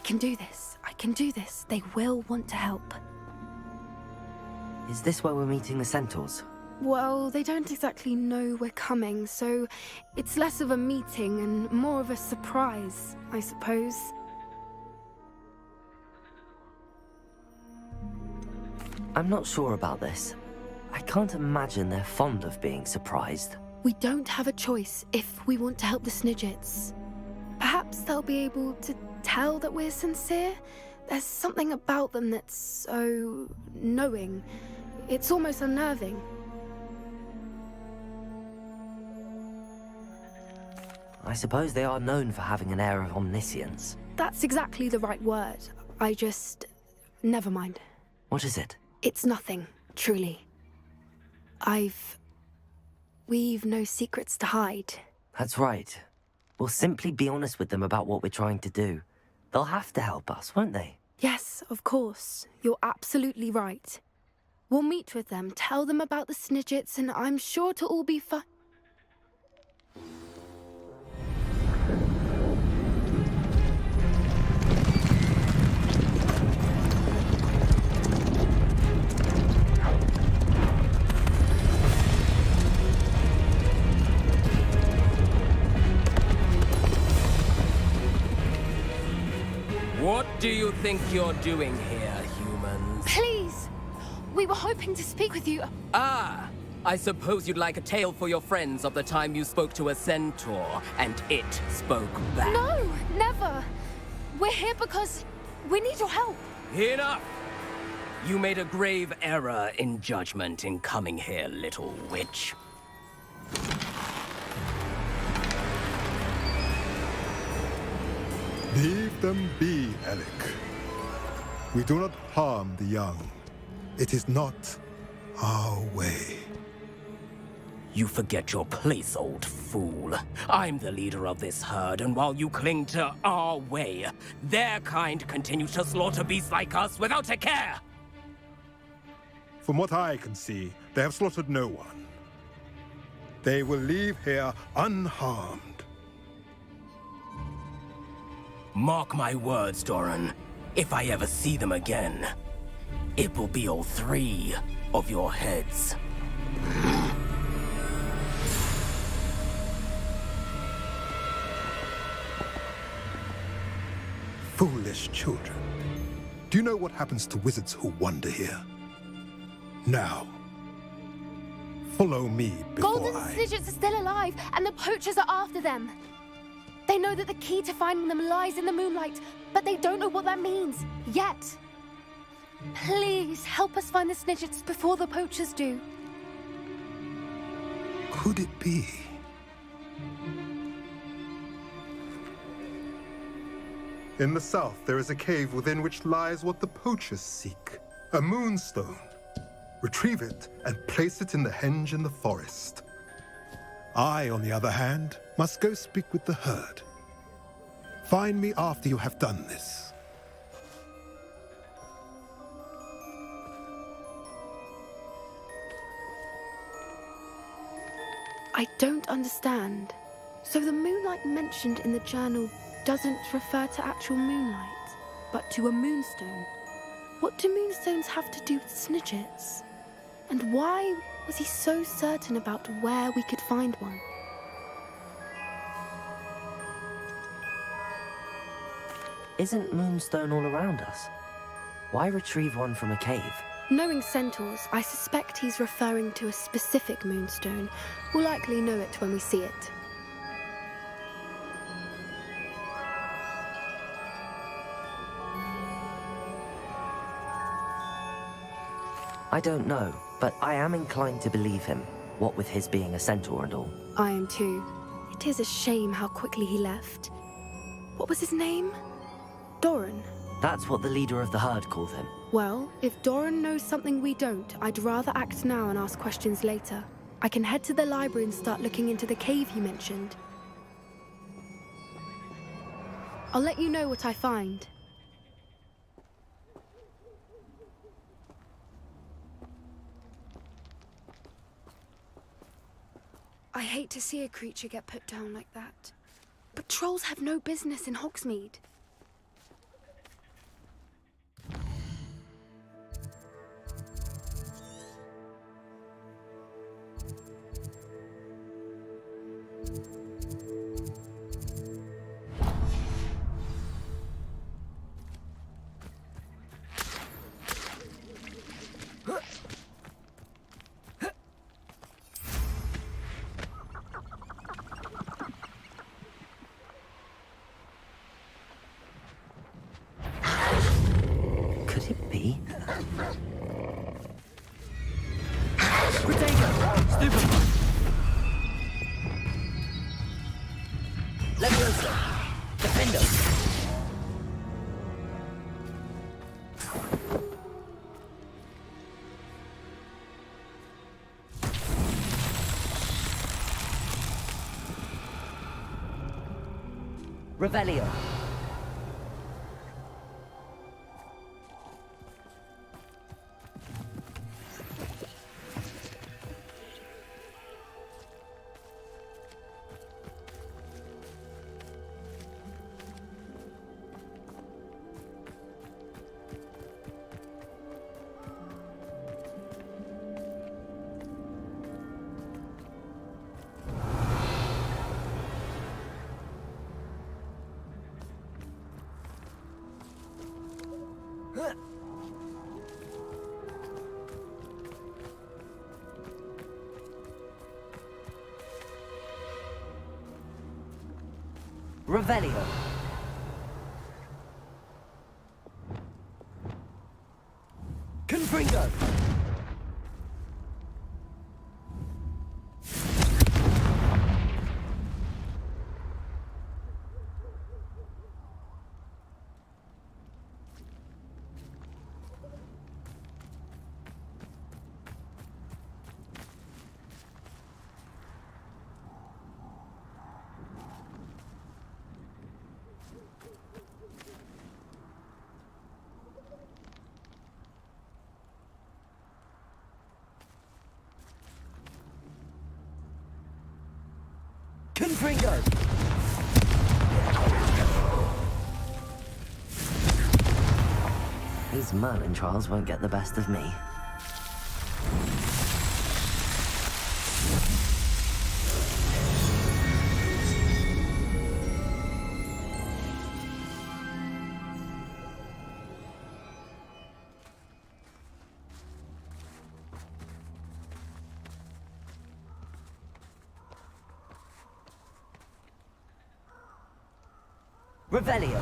can do this. I can do this. They will want to help. Is this where we're meeting the centaurs? Well, they don't exactly know we're coming, so it's less of a meeting and more of a surprise, I suppose. I'm not sure about this. I can't imagine they're fond of being surprised. We don't have a choice if we want to help the Snidgets. Perhaps they'll be able to tell that we're sincere. There's something about them that's so knowing. It's almost unnerving. I suppose they are known for having an air of omniscience. That's exactly the right word. Never mind. What is it? It's nothing, truly. We've no secrets to hide. That's right. We'll simply be honest with them about what we're trying to do. They'll have to help us, won't they? Yes, of course. You're absolutely right. We'll meet with them, tell them about the Snidgets, and I'm sure to all be fine. What do you think you're doing here, humans? Please! We were hoping to speak with you. Ah! I suppose you'd like a tale for your friends of the time you spoke to a centaur, and it spoke back. No, never! We're here because we need your help. Enough! You made a grave error in judgment in coming here, little witch. Leave them be, Alec. We do not harm the young. It is not our way. You forget your place, old fool. I'm the leader of this herd, and while you cling to our way, their kind continue to slaughter beasts like us without a care! From what I can see, they have slaughtered no one. They will leave here unharmed. Mark my words, Doran. If I ever see them again, it will be all 3 of your heads. Foolish children. Do you know what happens to wizards who wander here? Now, follow me before Golden I... Snidgets are still alive, and the poachers are after them. They know that the key to finding them lies in the moonlight, but they don't know what that means, yet. Please, help us find the Snidgets before the poachers do. Could it be? In the south, there is a cave within which lies what the poachers seek. A moonstone. Retrieve it and place it in the henge in the forest. I, on the other hand, must go speak with the herd. Find me after you have done this. I don't understand. So the moonlight mentioned in the journal doesn't refer to actual moonlight, but to a moonstone. What do moonstones have to do with Snidgets? And why was he so certain about where we could find one? Isn't Moonstone all around us? Why retrieve one from a cave? Knowing centaurs, I suspect he's referring to a specific moonstone. We'll likely know it when we see it. I don't know, but I am inclined to believe him, what with his being a centaur and all. I am too. It is a shame how quickly he left. What was his name? Doran. That's what the leader of the herd called him. Well, if Doran knows something we don't, I'd rather act now and ask questions later. I can head to the library and start looking into the cave you mentioned. I'll let you know what I find. I hate to see a creature get put down like that. But trolls have no business in Hogsmeade. Could it be? Leviosa! Defendo! Revelio! Revelio. Confringo. Confringo! These Merlin trials won't get the best of me. Revelio.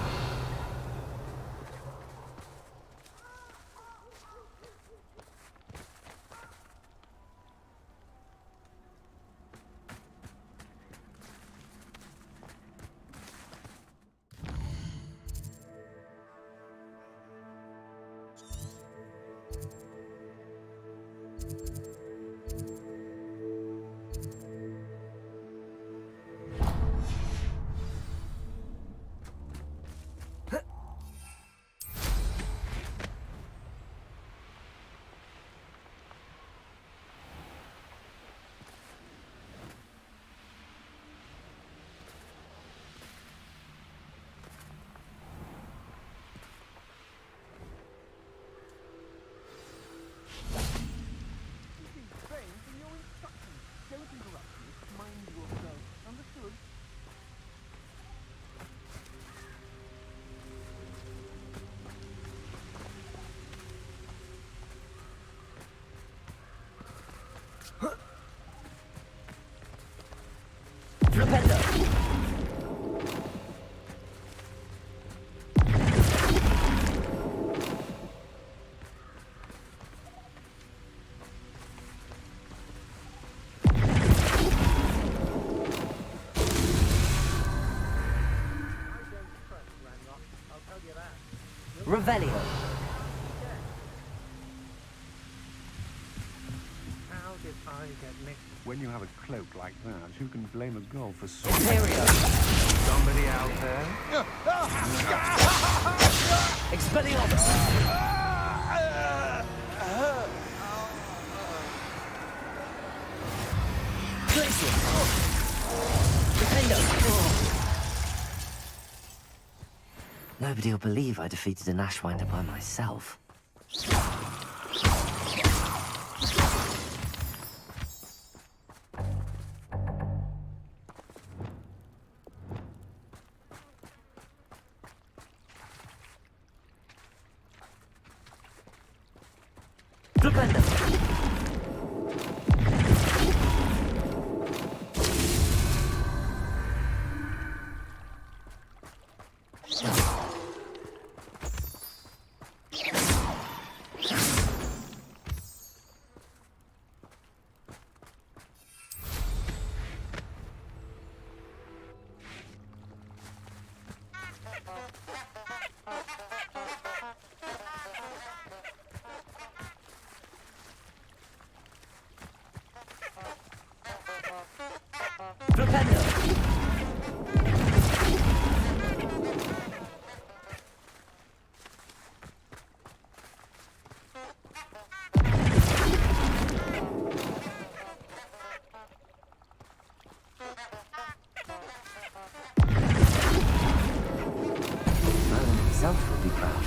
Flipendo. Revelio. How did I get nicked? When you have a cloak like that, who can blame a girl for Imperio. somebody out there? Expelliarmus. Glacius. Defendo. Nobody'll believe I defeated an Ashwinder by myself. Flipendo! Flipendo! Merlin himself would be proud.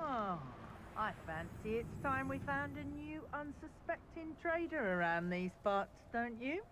Oh, I fancy it's time we found a new unsuspecting trader around these parts, don't you?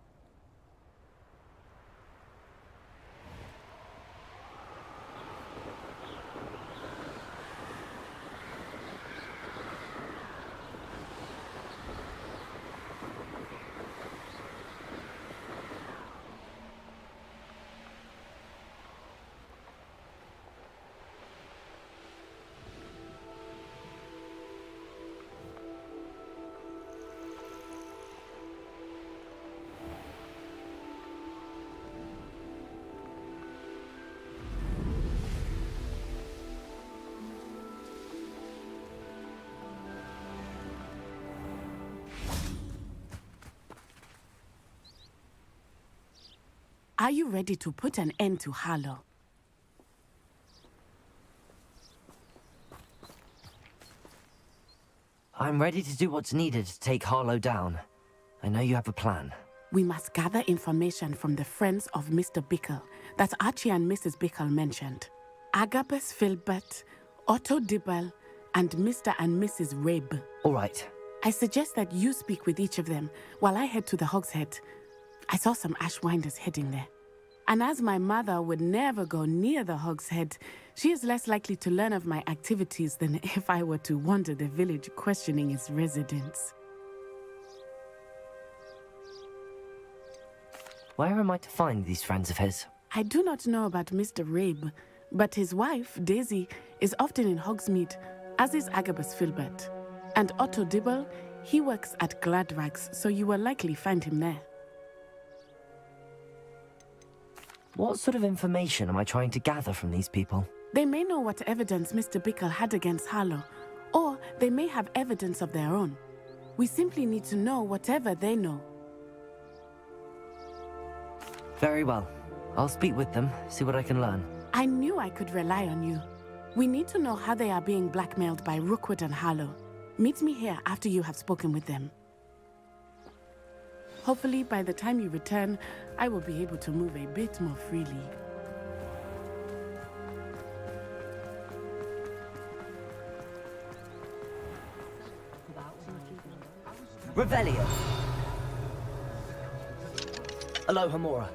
Are you ready to put an end to Harlow? I'm ready to do what's needed to take Harlow down. I know you have a plan. We must gather information from the friends of Mr. Bickle that Archie and Mrs. Bickle mentioned. Agabus Filbert, Otto Dibble, and Mr. and Mrs. Rabe. All right. I suggest that you speak with each of them while I head to the Hogshead. I saw some Ashwinders heading there. And as my mother would never go near the Hogshead, she is less likely to learn of my activities than if I were to wander the village questioning its residents. Where am I to find these friends of his? I do not know about Mr. Rabe, but his wife, Daisy, is often in Hogsmeade, as is Agabus Filbert. And Otto Dibble, he works at Gladrags, so you will likely find him there. What sort of information am I trying to gather from these people? They may know what evidence Mr. Bickle had against Harlow, or they may have evidence of their own. We simply need to know whatever they know. Very well. I'll speak with them, see what I can learn. I knew I could rely on you. We need to know how they are being blackmailed by Rookwood and Harlow. Meet me here after you have spoken with them. Hopefully, by the time you return, I will be able to move a bit more freely. Revelio! Aloha Mora.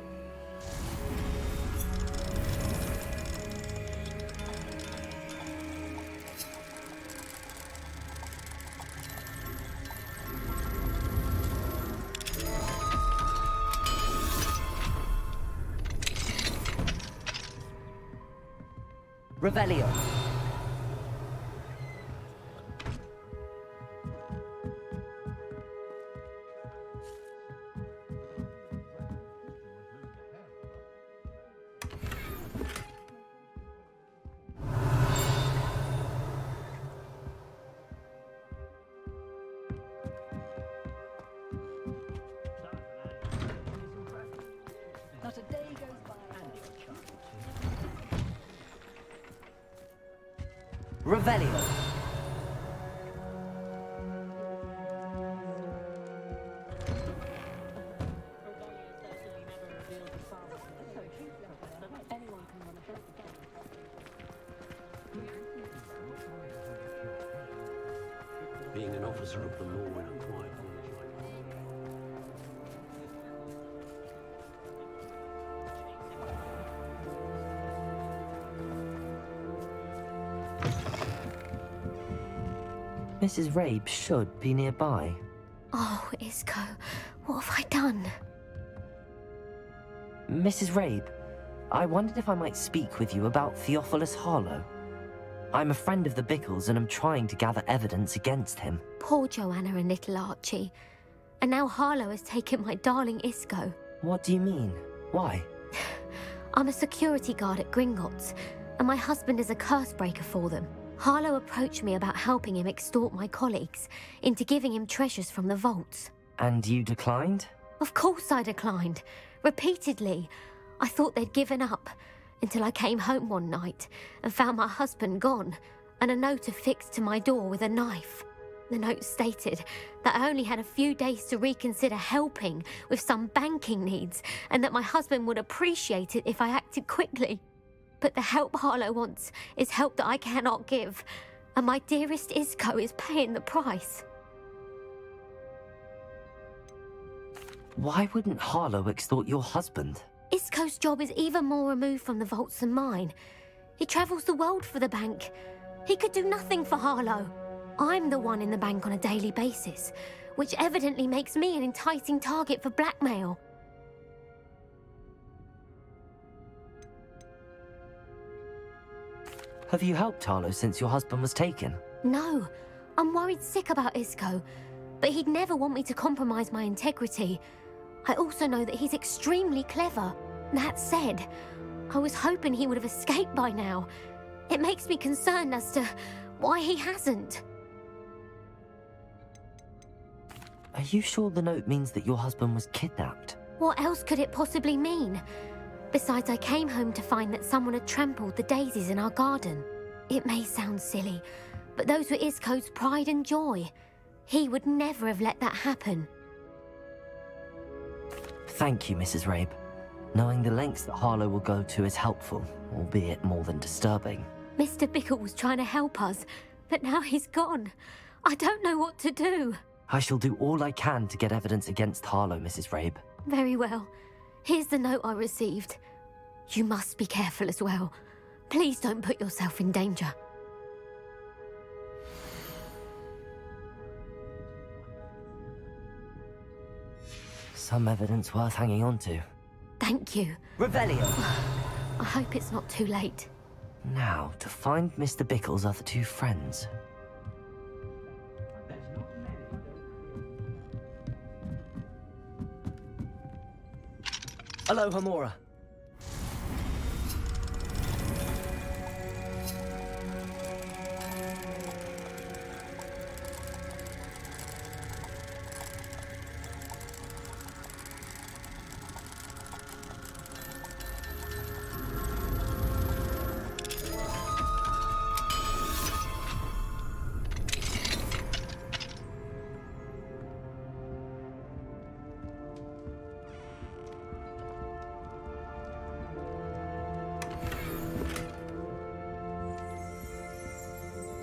Revelio. Not a day goes by. Revelio. Being an officer of the law in a quiet village like Mrs. Rabe should be nearby. Oh, Isco, what have I done? Mrs. Rabe, I wondered if I might speak with you about Theophilus Harlow. I'm a friend of the Bickles and I'm trying to gather evidence against him. Poor Joanna and little Archie. And now Harlow has taken my darling Isco. What do you mean? Why? I'm a security guard at Gringotts, and my husband is a curse breaker for them. Harlow approached me about helping him extort my colleagues into giving him treasures from the vaults. And you declined? Of course I declined. Repeatedly. I thought they'd given up, until I came home one night and found my husband gone, and a note affixed to my door with a knife. The note stated that I only had a few days to reconsider helping with some banking needs, and that my husband would appreciate it if I acted quickly. But the help Harlow wants is help that I cannot give, and my dearest Isco is paying the price. Why wouldn't Harlow extort your husband? Isco's job is even more removed from the vaults than mine. He travels the world for the bank. He could do nothing for Harlow. I'm the one in the bank on a daily basis, which evidently makes me an enticing target for blackmail. Have you helped Harlow since your husband was taken? No, I'm worried sick about Isco, but he'd never want me to compromise my integrity. I also know that he's extremely clever. That said, I was hoping he would have escaped by now. It makes me concerned as to why he hasn't. Are you sure the note means that your husband was kidnapped? What else could it possibly mean? Besides, I came home to find that someone had trampled the daisies in our garden. It may sound silly, but those were Isco's pride and joy. He would never have let that happen. Thank you, Mrs. Rabe. Knowing the lengths that Harlow will go to is helpful, albeit more than disturbing. Mr. Bickle was trying to help us, but now he's gone. I don't know what to do. I shall do all I can to get evidence against Harlow, Mrs. Rabe. Very well. Here's the note I received. You must be careful as well. Please don't put yourself in danger. Some evidence worth hanging on to. Thank you. Revelio! I hope it's not too late. Now, to find Mr. Bickle's other two friends. Aloha, Mora.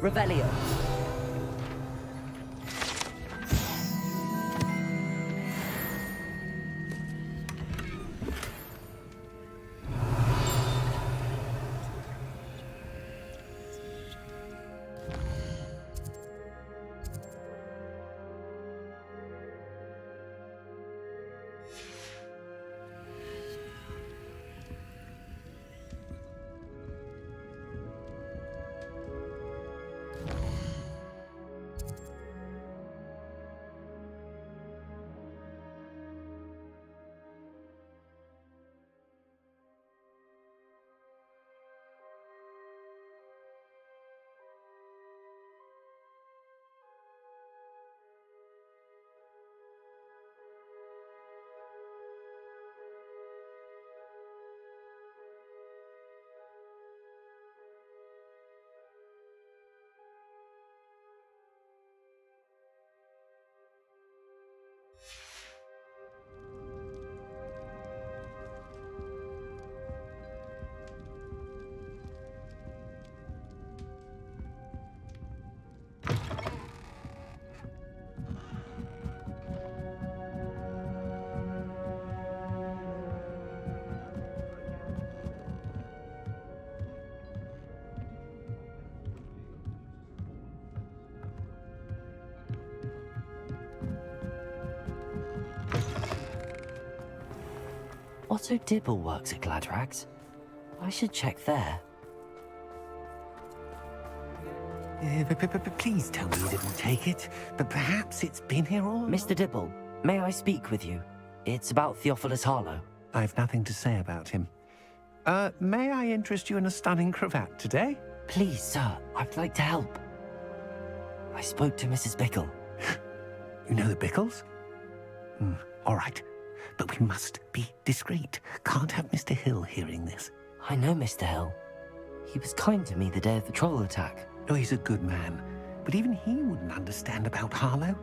Revelio. Otto Dibble works at Gladrags. I should check there. Please tell me you didn't take it, but perhaps it's been here all along. Mr. Dibble, may I speak with you? It's about Theophilus Harlow. I've nothing to say about him. May I interest you in a stunning cravat today? Please, sir, I'd like to help. I spoke to Mrs. Bickle. You know the Bickles? All right. But we must be discreet. Can't have Mr. Hill hearing this. I know Mr. Hill. He was kind to me the day of the troll attack. Oh, he's a good man. But even he wouldn't understand about Harlow.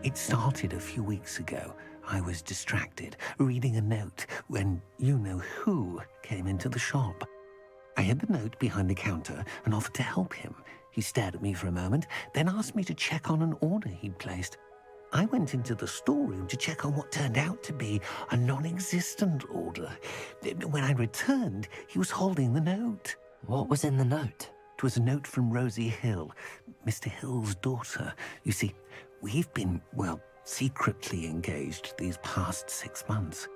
It started a few weeks ago. I was distracted, reading a note, when you-know-who came into the shop. I hid the note behind the counter and offered to help him. He stared at me for a moment, then asked me to check on an order he'd placed. I went into the storeroom to check on what turned out to be a non-existent order. When I returned, he was holding the note. What was in the note? It was a note from Rosie Hill, Mr. Hill's daughter. You see, we've been, well, secretly engaged these past 6 months.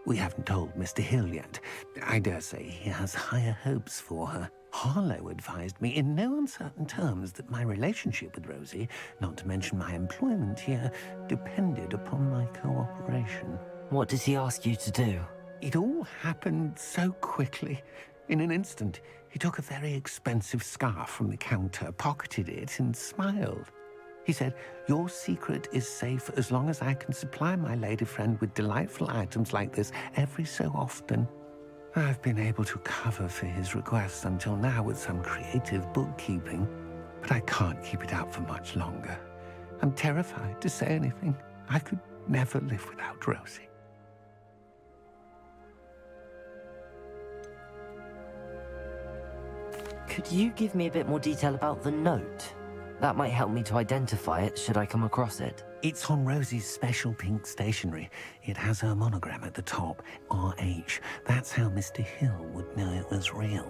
We haven't told Mr. Hill yet. I dare say he has higher hopes for her. Harlow advised me in no uncertain terms that my relationship with Rosie, not to mention my employment here, depended upon my cooperation. What does he ask you to do? It all happened so quickly. In an instant, he took a very expensive scarf from the counter, pocketed it, and smiled. He said, "Your secret is safe as long as I can supply my lady friend with delightful items like this every so often." I've been able to cover for his requests until now with some creative bookkeeping, but I can't keep it up for much longer. I'm terrified to say anything. I could never live without Rosie. Could you give me a bit more detail about the note? That might help me to identify it should I come across it. It's on Rosie's special pink stationery. It has her monogram at the top, RH. That's how Mr. Hill would know it was real.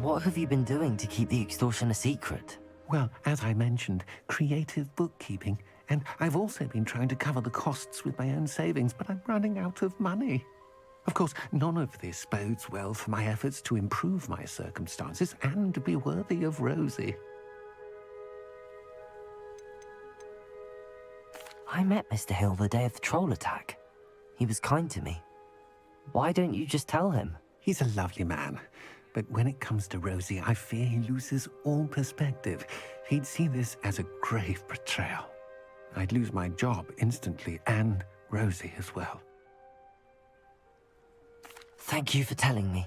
What have you been doing to keep the extortion a secret? Well, as I mentioned, creative bookkeeping. And I've also been trying to cover the costs with my own savings, but I'm running out of money. Of course, none of this bodes well for my efforts to improve my circumstances and be worthy of Rosie. I met Mr. Hill the day of the troll attack. He was kind to me. Why don't you just tell him? He's a lovely man. But when it comes to Rosie, I fear he loses all perspective. He'd see this as a grave betrayal. I'd lose my job instantly, and Rosie as well. Thank you for telling me.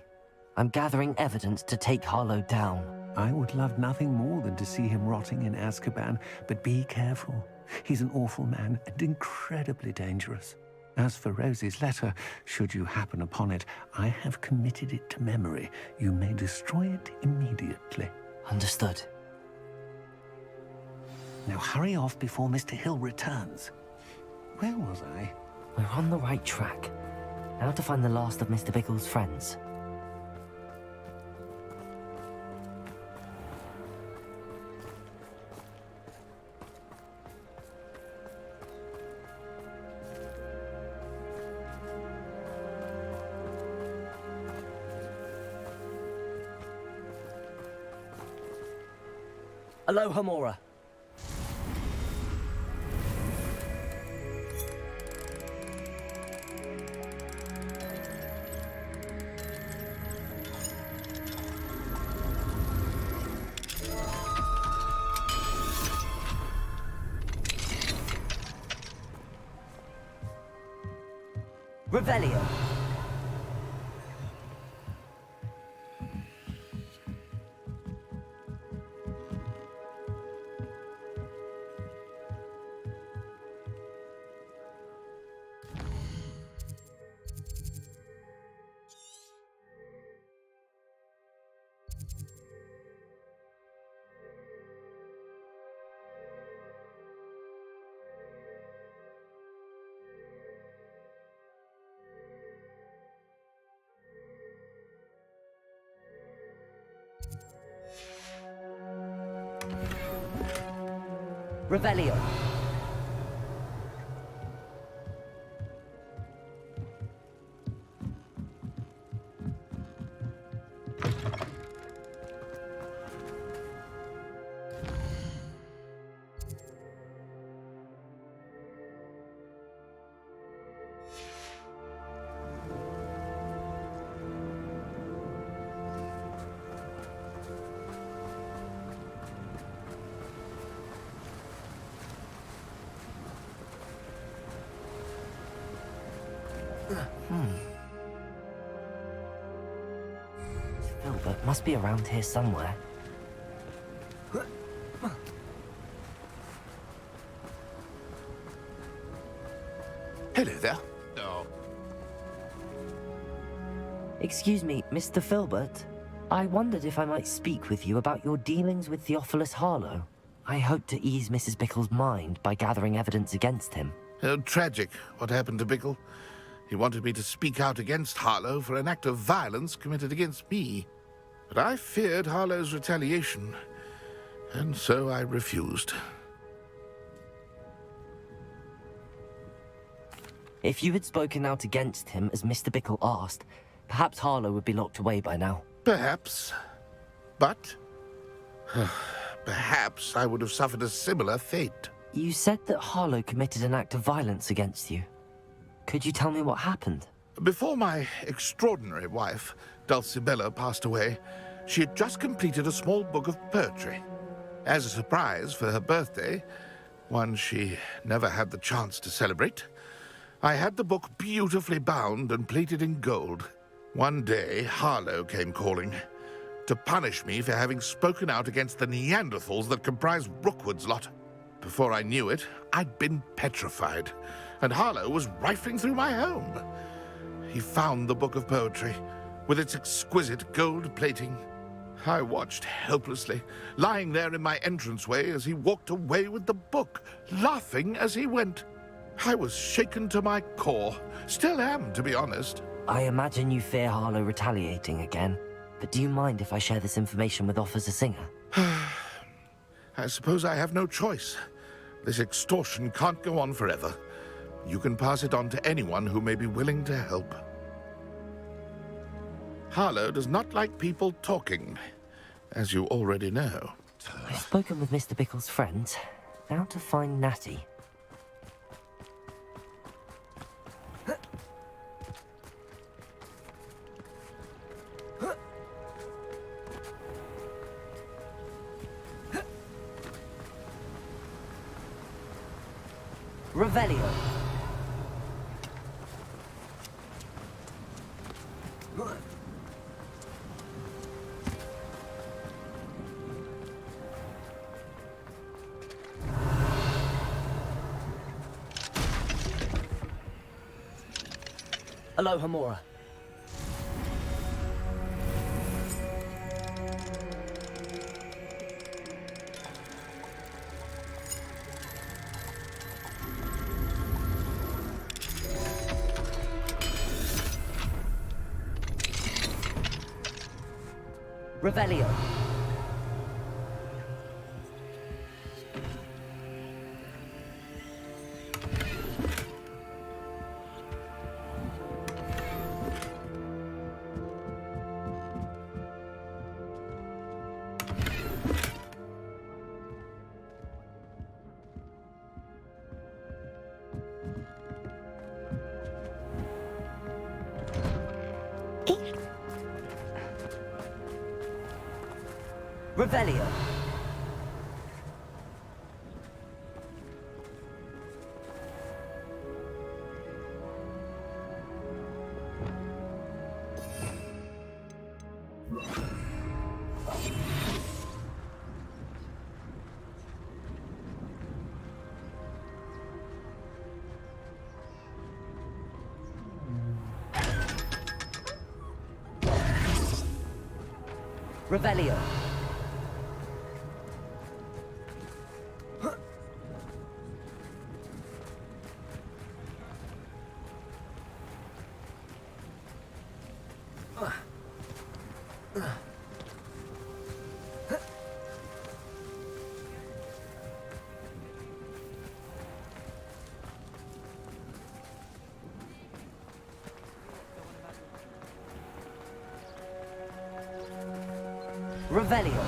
I'm gathering evidence to take Harlow down. I would love nothing more than to see him rotting in Azkaban, but be careful. He's an awful man and incredibly dangerous. As for Rosie's letter, should you happen upon it, I have committed it to memory. You may destroy it immediately. Understood. Now hurry off before Mr. Hill returns. Where was I? We're on the right track. Now to find the last of Mr. Bickle's friends. Aloha, Mora. Revelio. Revelio. Filbert must be around here somewhere. Hello there. Oh. Excuse me, Mr. Filbert. I wondered if I might speak with you about your dealings with Theophilus Harlow. I hope to ease Mrs. Bickle's mind by gathering evidence against him. Tragic, what happened to Bickle. He wanted me to speak out against Harlow for an act of violence committed against me. But I feared Harlow's retaliation, and so I refused. If you had spoken out against him as Mr. Bickle asked, perhaps Harlow would be locked away by now. Perhaps. But perhaps I would have suffered a similar fate. You said that Harlow committed an act of violence against you. Could you tell me what happened? Before my extraordinary wife, Dulcibella, passed away, she had just completed a small book of poetry. As a surprise for her birthday, one she never had the chance to celebrate, I had the book beautifully bound and plated in gold. One day, Harlow came calling to punish me for having spoken out against the Neanderthals that comprise Rookwood's lot. Before I knew it, I'd been petrified, and Harlow was rifling through my home. He found the book of poetry, with its exquisite gold plating. I watched helplessly, lying there in my entranceway as he walked away with the book, laughing as he went. I was shaken to my core. Still am, to be honest. I imagine you fear Harlow retaliating again. But do you mind if I share this information with Officer Singer? I suppose I have no choice. This extortion can't go on forever. You can pass it on to anyone who may be willing to help. Harlow does not like people talking, as you already know. I've spoken with Mr. Bickle's friends. Now to find Natty. Revelio. Aloha Mora. Revelio. Revelio. Revelio. Revelio.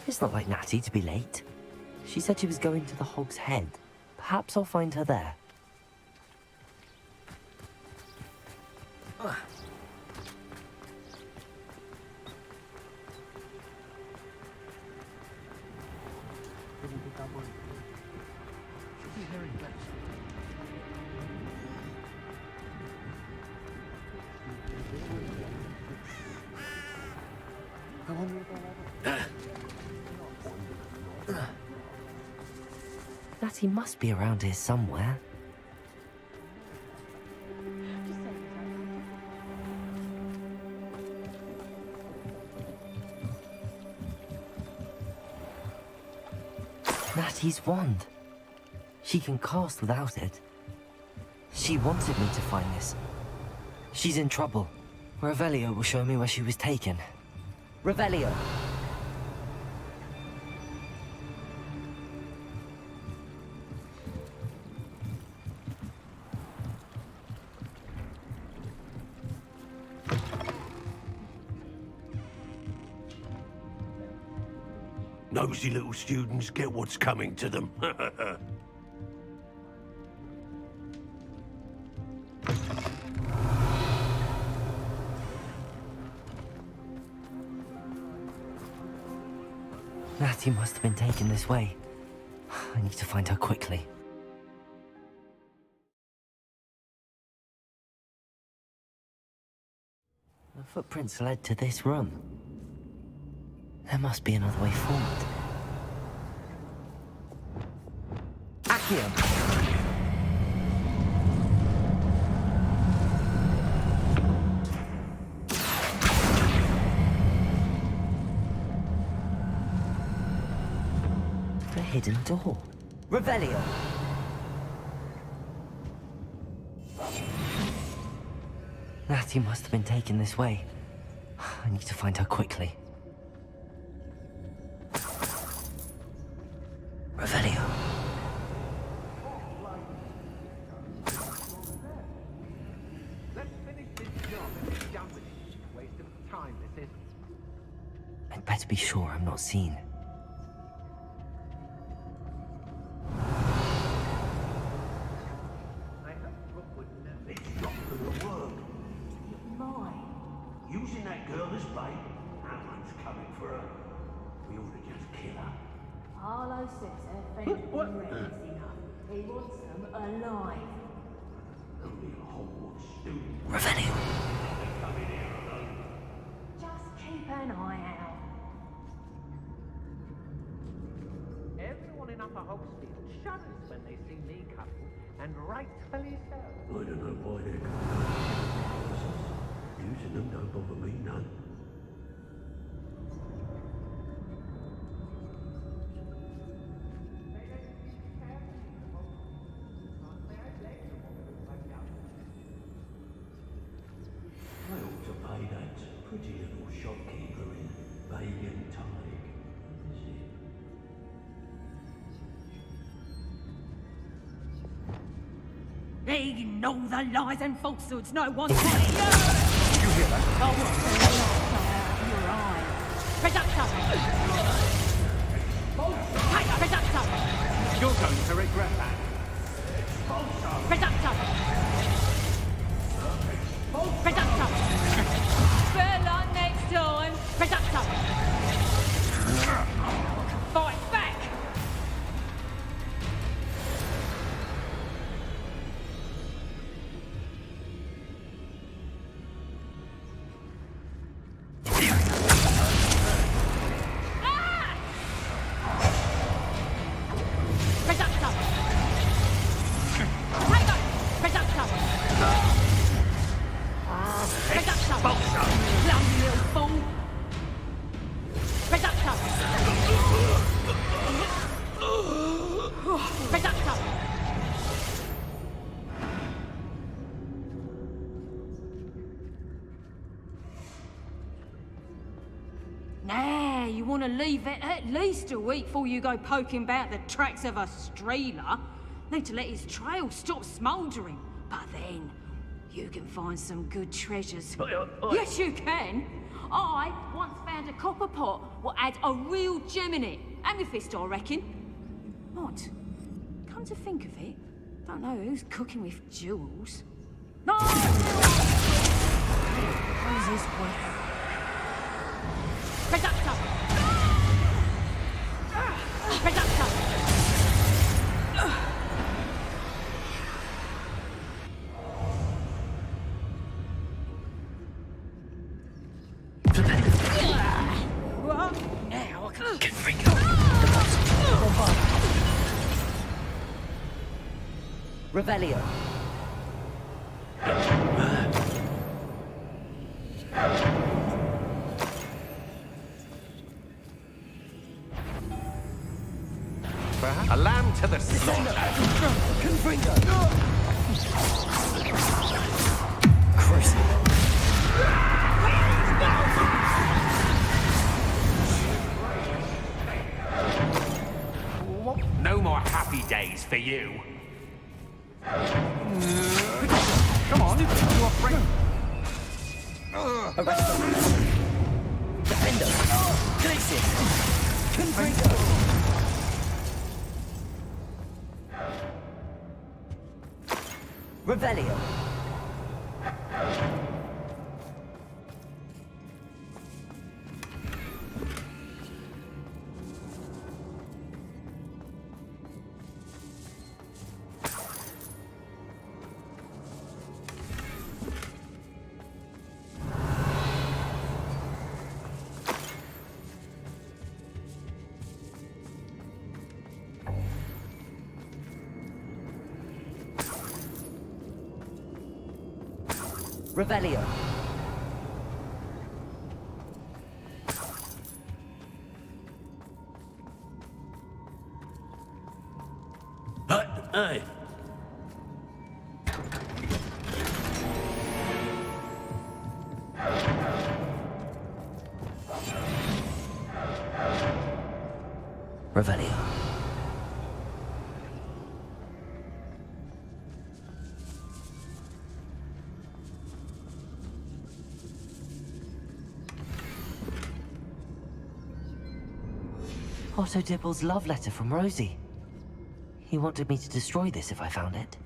It's not like Natty to be late. She said she was going to the Hog's Head. Perhaps I'll find her there. Natty must be around here somewhere. Natty's wand. She can cast without it. She wanted me to find this. She's in trouble. Revelio will show me where she was taken. Revelio. Nosy little students get what's coming to them. Natty must have been taken this way. I need to find her quickly. The footprints led to this room. There must be another way forward. Accio! The hidden door. Revelio! Natty must have been taken this way. I need to find her quickly. Revelio. Let's finish this job and be done with it. Waste of time, this isn't. I'd better be sure I'm not seen. I hope Brooke would know. It's not gonna work. Using that girl as bait, Alan's coming for her. We ought to just kill her. Harlow says her friend red is enough. He wants them alive. Only a Hogwart student. Revelio. Come in here alone. Just keep an eye out. Everyone in Upper Hogsfield shudders when they see me coming, and rightfully so. I don't know why they're coming. Using them don't bother me none. I ought to pay that pretty little shopkeeper in Bagan Tig. Is it? They know the lies and falsehoods no one's got here. You hear that? I want the light out your eyes. Reducto! Take Reducto! You're going to regret that. Reducto! Reducto! Fair luck next time. Reducto! Fight back! Nah, you want to leave it at least a week before you go poking about the tracks of a streeler. Need to let his trail stop smouldering. But then, you can find some good treasures. Yes, you can. I once found a copper pot what had a real gem in it. Amethyst, I reckon. Odd. Come to think of it, don't know who's cooking with jewels. No! Who's this one? Reducto! Reducto! What? Now I can bring up Revelio. A lamb to the slaughter. Confringo. Crucible. No more happy days for you. Come on, you're afraid. Arresto. Defendo. Glacier. Confringo. Revelio. Revelio. Hey! Revelio. Otto Dibble's love letter from Rosie. He wanted me to destroy this if I found it.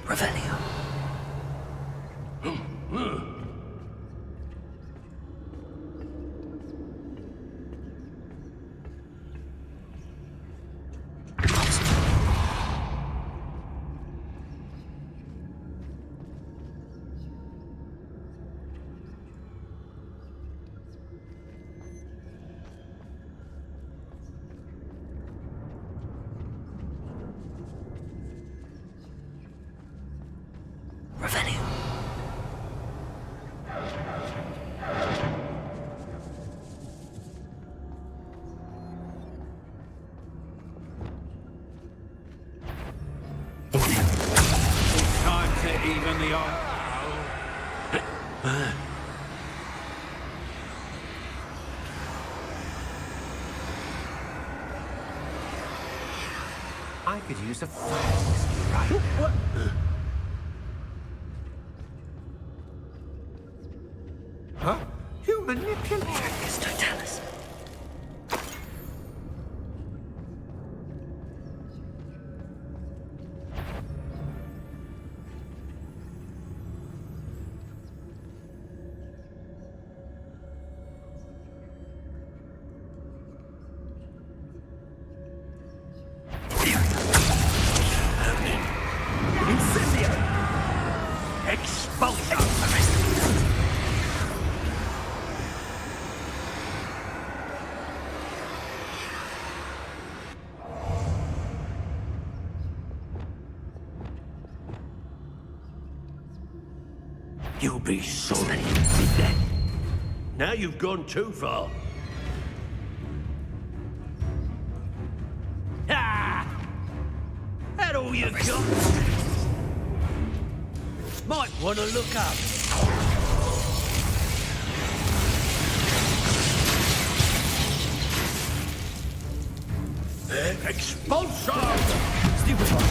Revelio. Revelio. It's time to even the odds. I could use a fire whiskey right now. What? Huh? You manipulate. Tracus Totalis. Incendio! Expulsion! You'll be sorry. Now you've gone too far. Ah! That all you got? Might want to look up. Expulsion! Stupid one.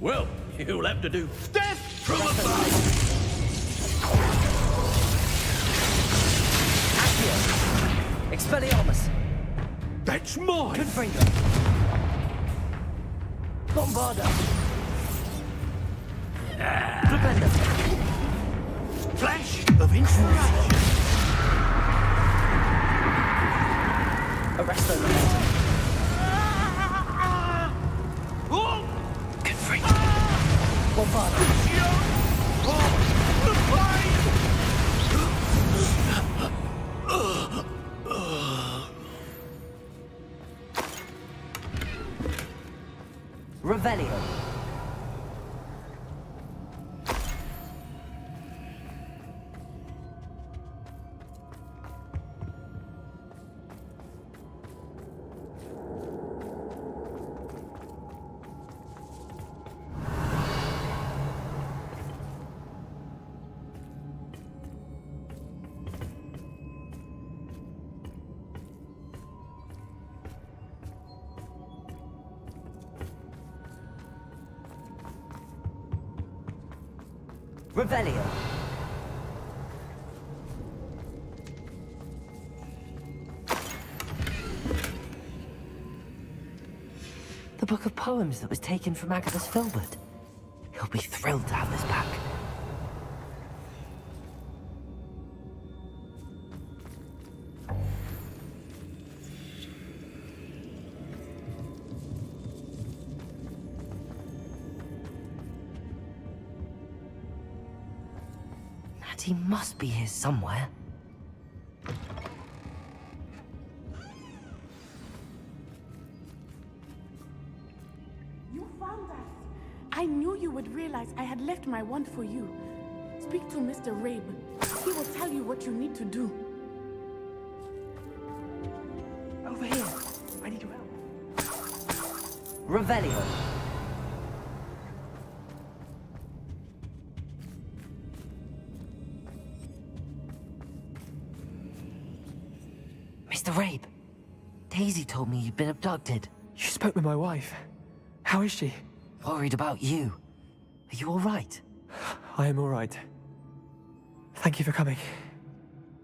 Well, you'll have to do death from above. Accio. Expelliarmus. That's mine. Confringo. Bombarda. Flipendo. Flash of inspiration. Arresto Momentum. Oh! Confringo. Bombarda. Revelio. Revelio. The book of poems that was taken from Agabus Filbert. He'll be thrilled to have this back. Natty must be here somewhere. You found us. I knew you would realize I had left my wand for you. Speak to Mr. Rabe. He will tell you what you need to do. Over here. I need your help. Revelio. Mr. Rabe, Daisy told me you'd been abducted. You spoke with my wife. How is she? Worried about you. Are you all right? I am all right. Thank you for coming.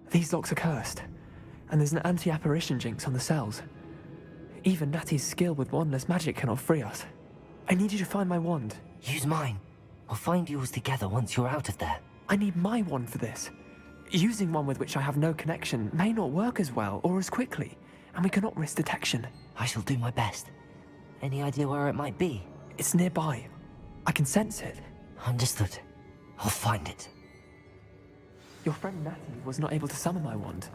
These locks are cursed, and there's an anti-apparition jinx on the cells. Even Natty's skill with wandless magic cannot free us. I need you to find my wand. Use mine. We'll find yours together once you're out of there. I need my wand for this. Using one with which I have no connection may not work as well or as quickly, and we cannot risk detection. I shall do my best. Any idea where it might be? It's nearby. I can sense it. Understood. I'll find it. Your friend Natty was not able to summon my wand.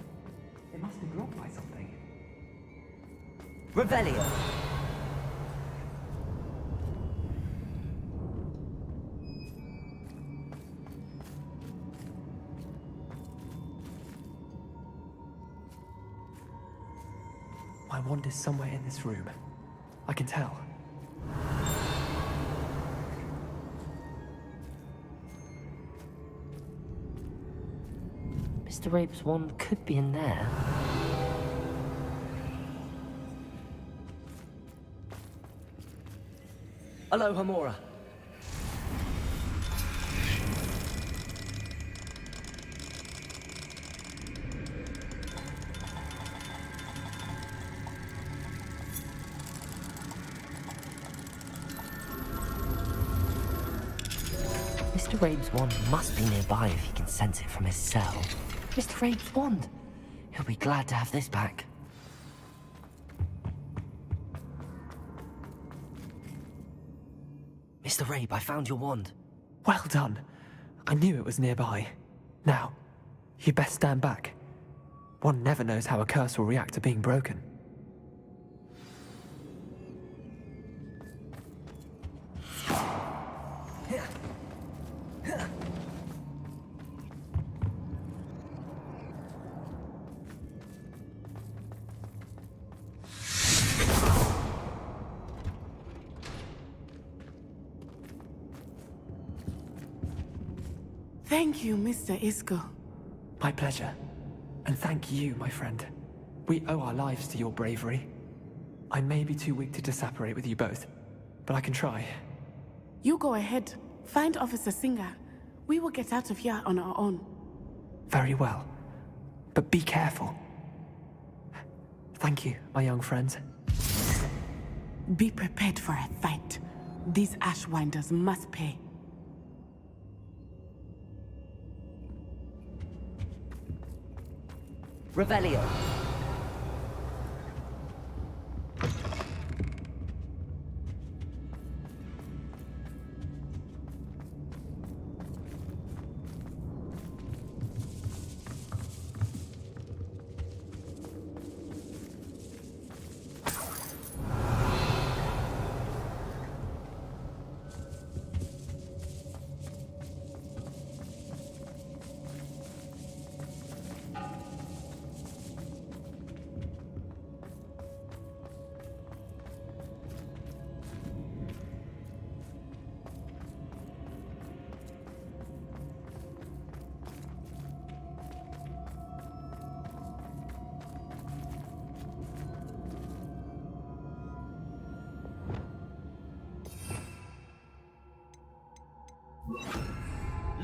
It must be blocked by something. Revelio! My wand is somewhere in this room. I can tell. Mr. Rabe's wand could be in there. Hello, Hamora. Mr. Rabe's wand must be nearby if he can sense it from his cell. Mr. Rabe's wand! He'll be glad to have this back. Mr. Rabe, I found your wand. Well done. I knew it was nearby. Now, you best stand back. One never knows how a curse will react to being broken. Thank you, Mr. Isco. My pleasure. And thank you, my friend. We owe our lives to your bravery. I may be too weak to disapparate with you both, but I can try. You go ahead. Find Officer Singer. We will get out of here on our own. Very well. But be careful. Thank you, my young friends. Be prepared for a fight. These Ashwinders must pay. Revelio.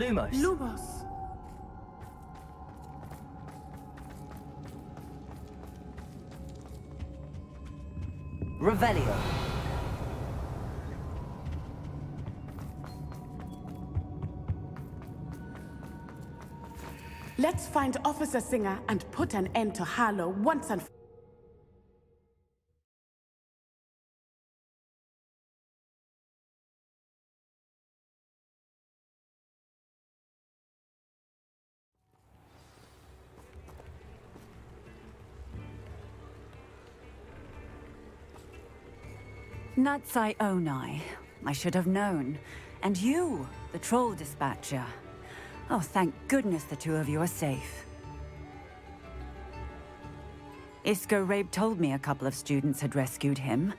Lumos. Lumos. Revelio. Let's find Officer Singer and put an end to Harlow once and for Natsai Onai. I should have known. And you, the troll dispatcher. Oh, thank goodness the two of you are safe. Isco Rabe told me a couple of students had rescued him.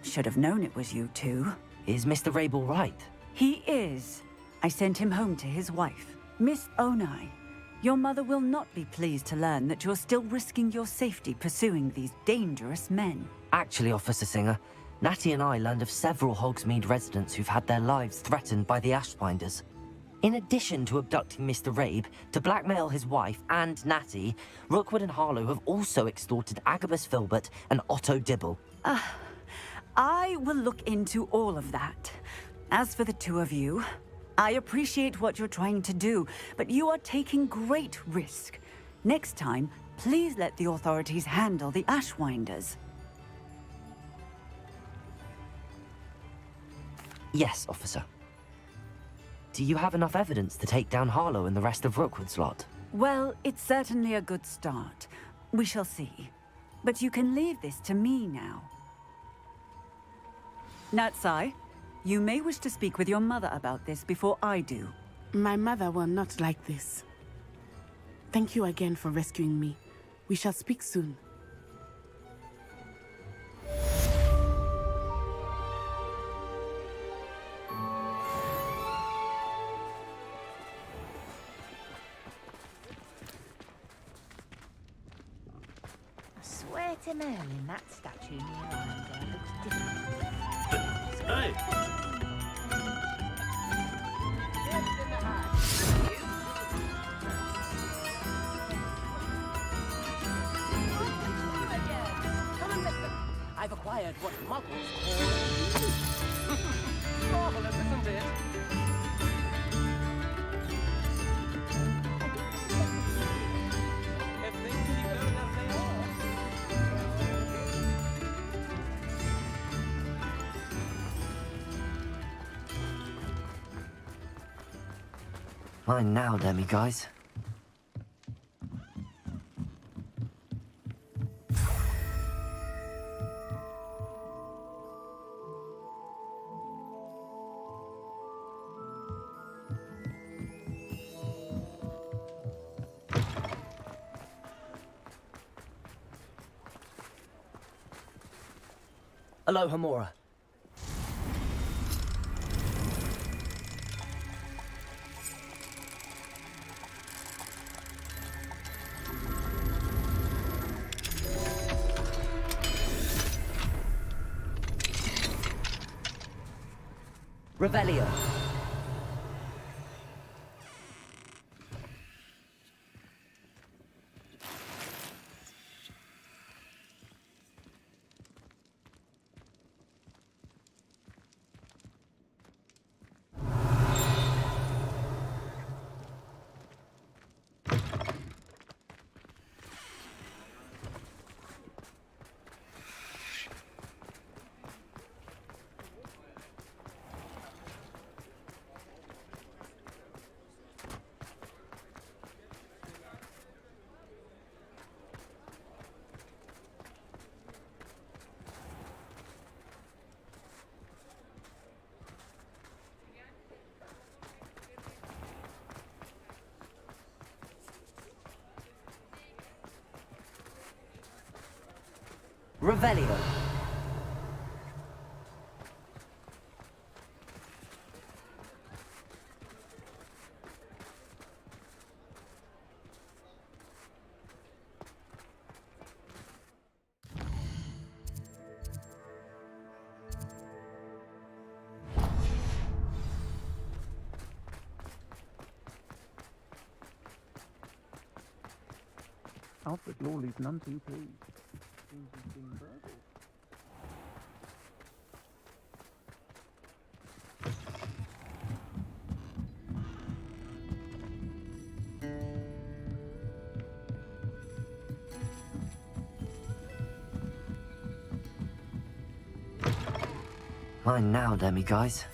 Should have known it was you two. Is Mr. Rabe all right? He is. I sent him home to his wife. Miss Onai, your mother will not be pleased to learn that you're still risking your safety pursuing these dangerous men. Actually, Officer Singer, Natty and I learned of several Hogsmeade residents who've had their lives threatened by the Ashwinders. In addition to abducting Mr. Rabe to blackmail his wife and Natty, Rookwood and Harlow have also extorted Agabus Filbert and Otto Dibble. I will look into all of that. As for the two of you, I appreciate what you're trying to do, but you are taking great risk. Next time, please let the authorities handle the Ashwinders. Yes, officer. Do you have enough evidence to take down Harlow and the rest of Rookwood's lot? Well, it's certainly a good start. We shall see. But you can leave this to me now. Natsai, you may wish to speak with your mother about this before I do. My mother will not like this. Thank you again for rescuing me. We shall speak soon. I swear to Merlin, that statue near Irondear looks different. Hey! I've acquired what muggles call... Marvelous, isn't it? If things keep going as they are. Mine now, Demi, guys. Aloha, Mora. Revelio. Revelio. Alfred Lawley's none too pleased. Seems he's been burgled. Mine now, demi guys.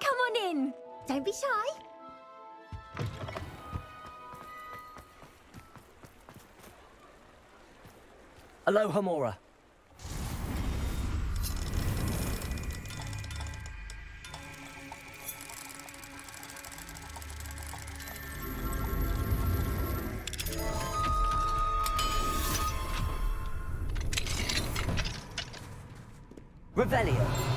Come on in. Don't be shy. Aloha Mora. Revelio.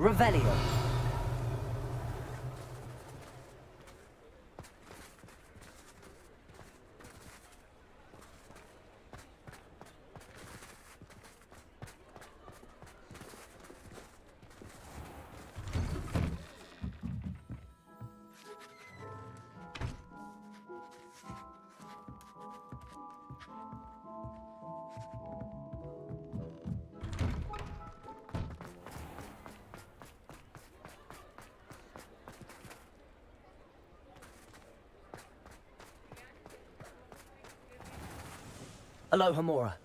Revelio. Aloha Mora.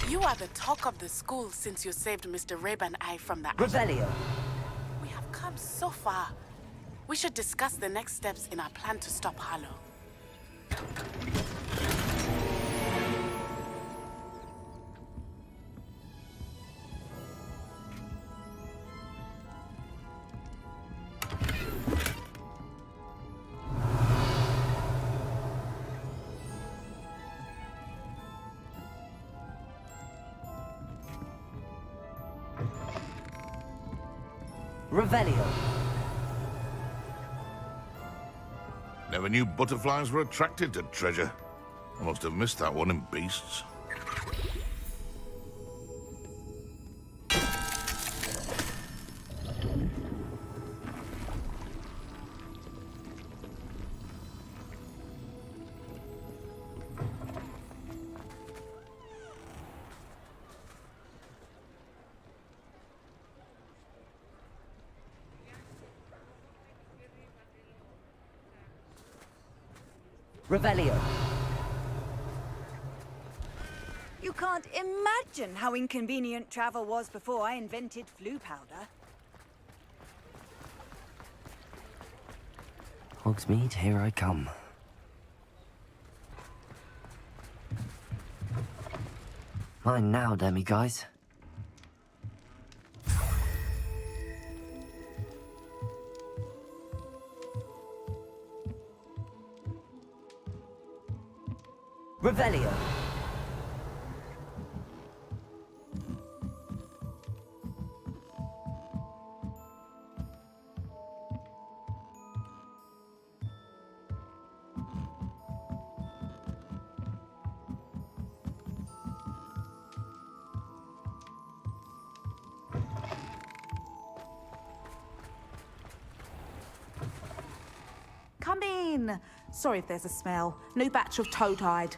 You are the talk of the school since you saved Mr. Rabe and I from the Revelio. We have come so far. We should discuss the next steps in our plan to stop Harlow. Revelio. Never knew butterflies were attracted to treasure. I must have missed that one in Beasts. Revelio. You can't imagine how inconvenient travel was before I invented flu powder. Hogsmeade, here I come. Mine now, demi guys. Revelio. Come in. Sorry if there's a smell. New batch of toad-hide.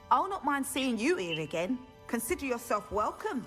I'll not mind seeing you here again. Consider yourself welcome.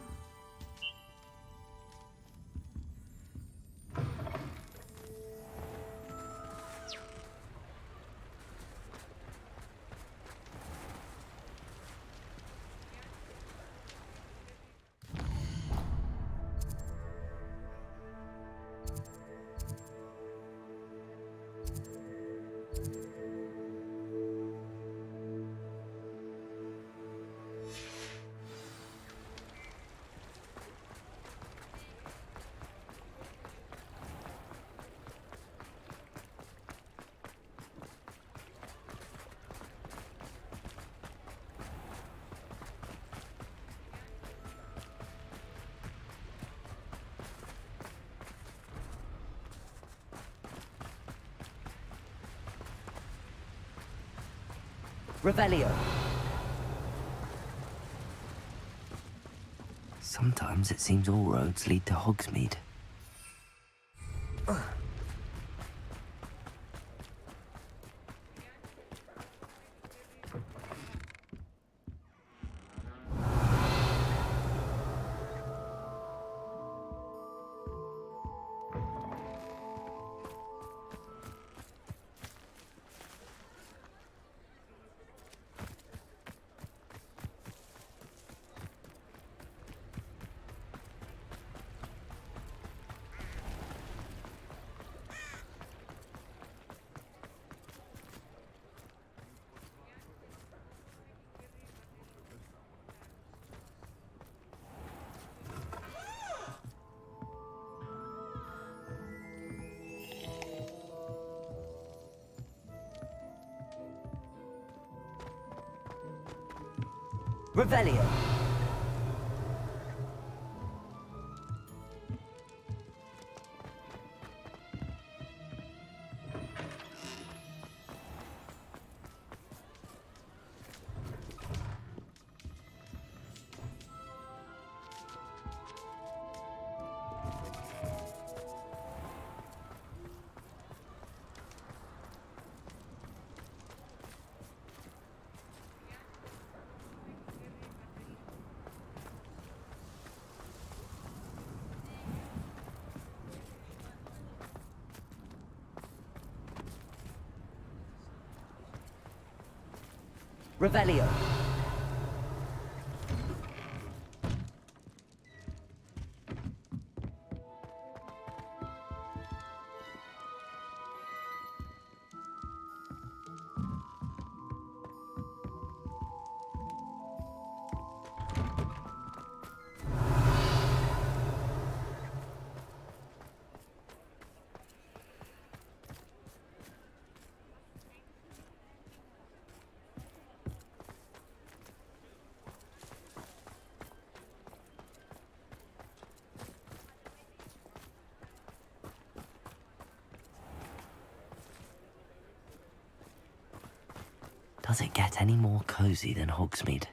Revelio. Sometimes it seems all roads lead to Hogsmeade. Revelio. Revelio. Does it get any more cozy than Hogsmeade?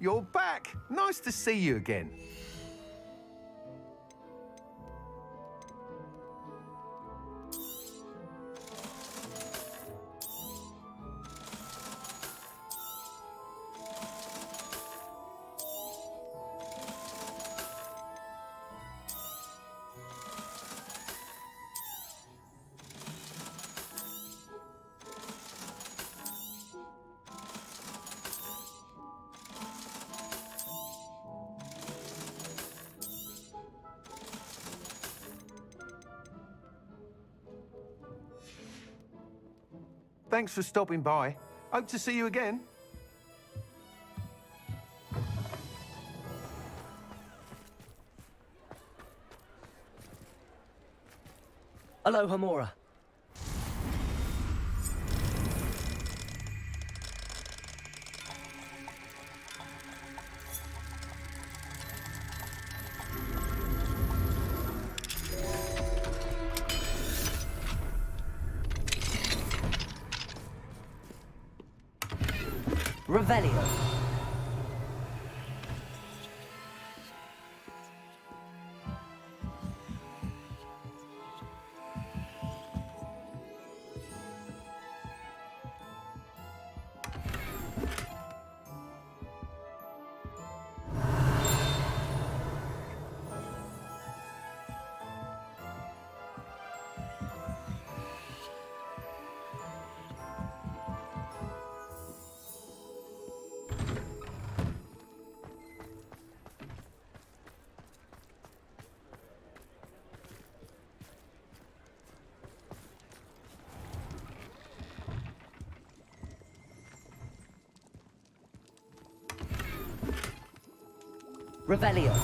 you're back. Nice to see you again. Thanks for stopping by. Hope to see you again. Aloha, Mora. Revelio. Revelio.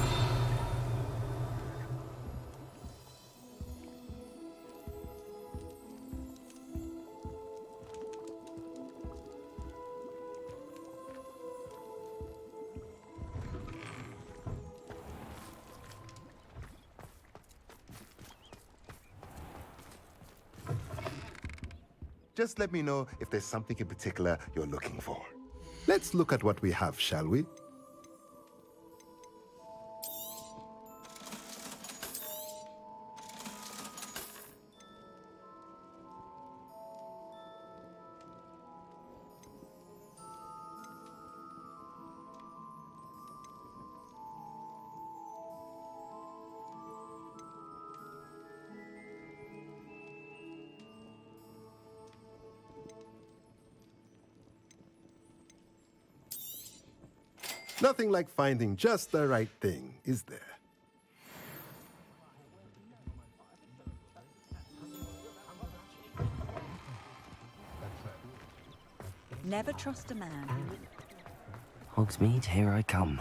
Just let me know if there's something in particular you're looking for. Let's look at what we have, shall we? Nothing like finding just the right thing, is there? Never trust a man. Hogsmeade, here I come.